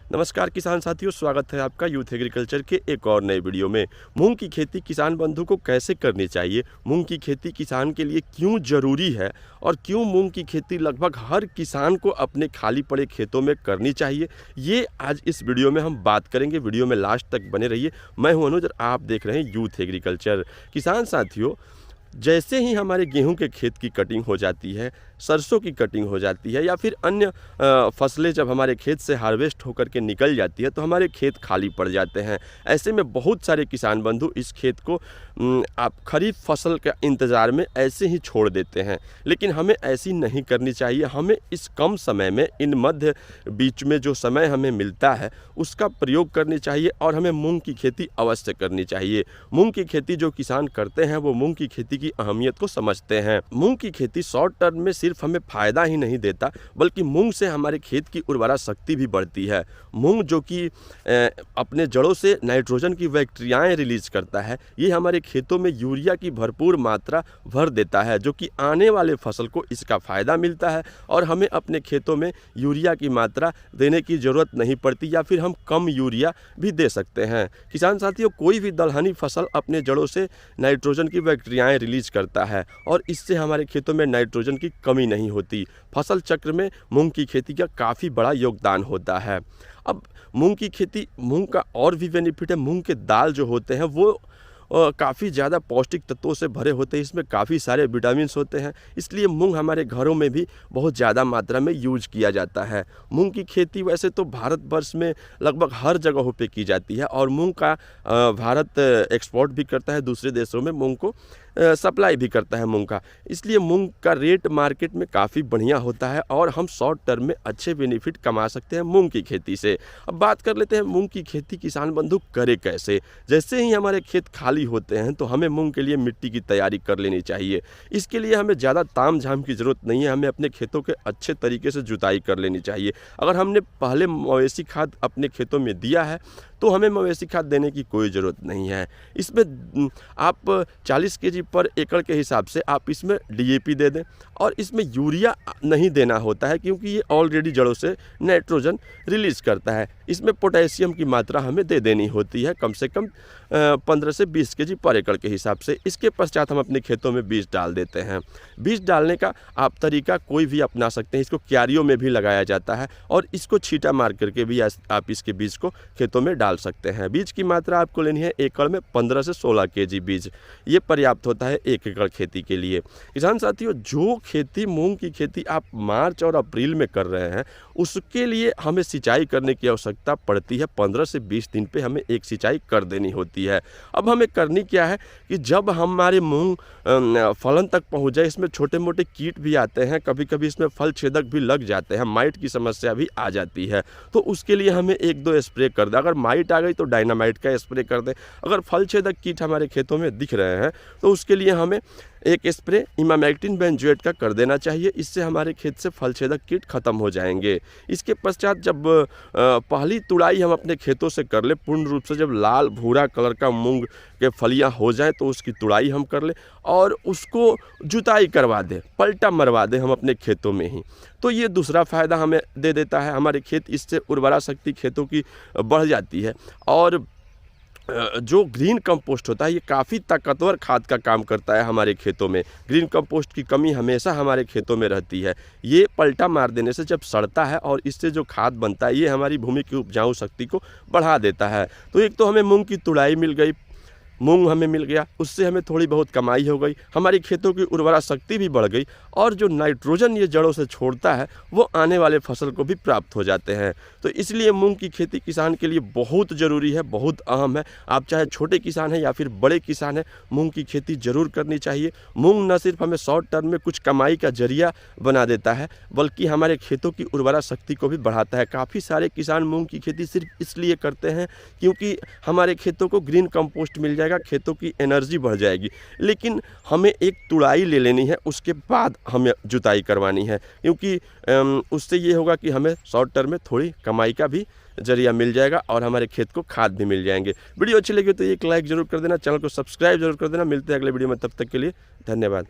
नमस्कार किसान साथियों, स्वागत है आपका यूथ एग्रीकल्चर के एक और नए वीडियो में। मूंग की खेती किसान बंधु को कैसे करनी चाहिए, मूंग की खेती किसान के लिए क्यों ज़रूरी है और क्यों मूंग की खेती लगभग हर किसान को अपने खाली पड़े खेतों में करनी चाहिए, ये आज इस वीडियो में हम बात करेंगे। वीडियो में लास्ट तक बने रहिए। मैं हूं अनुज और आप देख रहे हैं यूथ एग्रीकल्चर। किसान साथियों, जैसे ही हमारे गेहूं के खेत की कटिंग हो जाती है, सरसों की कटिंग हो जाती है या फिर अन्य फसलें जब हमारे खेत से हार्वेस्ट होकर के निकल जाती है तो हमारे खेत खाली पड़ जाते हैं। ऐसे में बहुत सारे किसान बंधु इस खेत को आप खरीफ फसल के इंतज़ार में ऐसे ही छोड़ देते हैं, लेकिन हमें ऐसी नहीं करनी चाहिए। हमें इस कम समय में, इन मध्य बीच में जो समय हमें मिलता है उसका प्रयोग करनी चाहिए और हमें मूंग की खेती अवश्य करनी चाहिए। मूंग की खेती जो किसान करते हैं वो मूंग की खेती की अहमियत को समझते हैं। मूंग की खेती शॉर्ट टर्म में सिर्फ हमें फायदा ही नहीं देता, बल्कि मूंग से हमारे खेत की उर्वरा शक्ति भी बढ़ती है। मूंग जो कि अपने जड़ों से नाइट्रोजन की बैक्टीरियाएं रिलीज करता है, ये हमारे खेतों में यूरिया की भरपूर मात्रा भर देता है, जो कि आने वाले फसल को इसका फ़ायदा मिलता है और हमें अपने खेतों में यूरिया की मात्रा देने की ज़रूरत नहीं पड़ती या फिर हम कम यूरिया भी दे सकते हैं। किसान साथियों, कोई भी दलहनी फसल अपने जड़ों से नाइट्रोजन की बैक्टीरियाएं रिलीज करता है और इससे हमारे खेतों में नाइट्रोजन की कमी नहीं होती। फसल चक्र में मूंग की खेती का काफ़ी बड़ा योगदान होता है। अब मूंग की खेती, मूंग का और भी बेनिफिट है। मूंग के दाल जो होते हैं वो काफ़ी ज़्यादा पौष्टिक तत्वों से भरे होते हैं, इसमें काफ़ी सारे विटामिन्स होते हैं, इसलिए मूंग हमारे घरों में भी बहुत ज़्यादा मात्रा में यूज किया जाता है। मूंग की खेती वैसे तो भारतवर्ष में लगभग हर जगहों पे की जाती है और मूंग का भारत एक्सपोर्ट भी करता है, दूसरे देशों में मूंग को सप्लाई भी करता है मूंग का, इसलिए मूंग का रेट मार्केट में काफ़ी बढ़िया होता है और हम शॉर्ट टर्म में अच्छे बेनिफिट कमा सकते हैं मूंग की खेती से। अब बात कर लेते हैं मूंग की खेती किसान बंधु करे कैसे। जैसे ही हमारे खेत खाली होते हैं तो हमें मूंग के लिए मिट्टी की तैयारी कर लेनी चाहिए। इसके लिए हमें ज़्यादा ताम झाम की ज़रूरत नहीं है, हमें अपने खेतों के अच्छे तरीके से जुताई कर लेनी चाहिए। अगर हमने पहले मवेशी खाद अपने खेतों में दिया है तो हमें मवेशी खाद देने की कोई ज़रूरत नहीं है। इसमें आप 40 केजी पर एकड़ के हिसाब से आप इसमें डीएपी दे दें और इसमें यूरिया नहीं देना होता है, क्योंकि ये ऑलरेडी जड़ों से नाइट्रोजन रिलीज़ करता है। इसमें पोटेशियम की मात्रा हमें दे देनी होती है कम से कम 15 से 20 केजी पर एकड़ के हिसाब से। इसके पश्चात हम अपने खेतों में बीज डाल देते हैं। बीज डालने का आप तरीका कोई भी अपना सकते हैं। इसको क्यारियों में भी लगाया जाता है और इसको छींटा मार करके भी आप इसके बीज को खेतों में डाल सकते हैं। बीज की मात्रा आपको लेनी है एकड़ में 15 से 16 केजी बीज, ये पर्याप्त होता है 1 एकड़ खेती के लिए। किसान साथियों, जो खेती मूंग की खेती आप मार्च और अप्रैल में कर रहे हैं उसके लिए हमें सिंचाई करने की आवश्यकता पड़ती है। 15 से 20 दिन पे हमें एक सिंचाई कर देनी होती है। अब हमें करनी क्या है कि जब हमारे मूंग फलन तक पहुंच जाए, इसमें छोटे मोटे कीट भी आते हैं, कभी कभी इसमें फल छेदक भी लग जाते हैं, माइट की समस्या भी आ जाती है, तो उसके लिए हमें 1-2 स्प्रे कर दें। अगर माइट आ गई तो डायनामाइट का स्प्रे कर दें। अगर फल छेदक कीट हमारे खेतों में दिख रहे हैं तो उसके लिए हमें एक स्प्रे इमामेक्टिन बेंजोएट का कर देना चाहिए। इससे हमारे खेत से फल छेदक कीट खत्म हो जाएंगे। इसके पश्चात जब पहली तुड़ाई हम अपने खेतों से कर ले, पूर्ण रूप से जब लाल भूरा कलर का मूंग के फलियां हो जाएं तो उसकी तुड़ाई हम कर लें और उसको जुताई करवा दें, पलटा मरवा दें हम अपने खेतों में ही। तो ये दूसरा फ़ायदा हमें दे देता है। हमारे खेत, इससे उर्वरा शक्ति खेतों की बढ़ जाती है और जो ग्रीन कंपोस्ट होता है ये काफ़ी ताकतवर खाद का काम करता है हमारे खेतों में। ग्रीन कंपोस्ट की कमी हमेशा हमारे खेतों में रहती है। ये पलटा मार देने से जब सड़ता है और इससे जो खाद बनता है ये हमारी भूमि की उपजाऊ शक्ति को बढ़ा देता है। तो एक तो हमें मूंग की तुड़ाई मिल गई, मूंग हमें मिल गया, उससे हमें थोड़ी बहुत कमाई हो गई, हमारी खेतों की उर्वरा शक्ति भी बढ़ गई और जो नाइट्रोजन ये जड़ों से छोड़ता है वो आने वाले फसल को भी प्राप्त हो जाते हैं। तो इसलिए मूंग की खेती किसान के लिए बहुत ज़रूरी है, बहुत अहम है। आप चाहे छोटे किसान हैं या फिर बड़े किसान हैं, मूंग की खेती ज़रूर करनी चाहिए। मूंग न सिर्फ हमें शॉर्ट टर्म में कुछ कमाई का जरिया बना देता है, बल्कि हमारे खेतों की उर्वरा शक्ति को भी बढ़ाता है। काफ़ी सारे किसान मूंग की खेती सिर्फ इसलिए करते हैं क्योंकि हमारे खेतों को ग्रीन कंपोस्ट मिल जाएगा, खेतों की एनर्जी बढ़ जाएगी। लेकिन हमें एक तुड़ाई ले लेनी है, उसके बाद हमें जुताई करवानी है, क्योंकि उससे ये होगा कि हमें शॉर्ट टर्म में थोड़ी कमाई का भी जरिया मिल जाएगा और हमारे खेत को खाद भी मिल जाएंगे। वीडियो अच्छी लगी तो एक लाइक जरूर कर देना, चैनल को सब्सक्राइब जरूर कर देना। मिलते हैं अगले वीडियो में, तब तक के लिए धन्यवाद।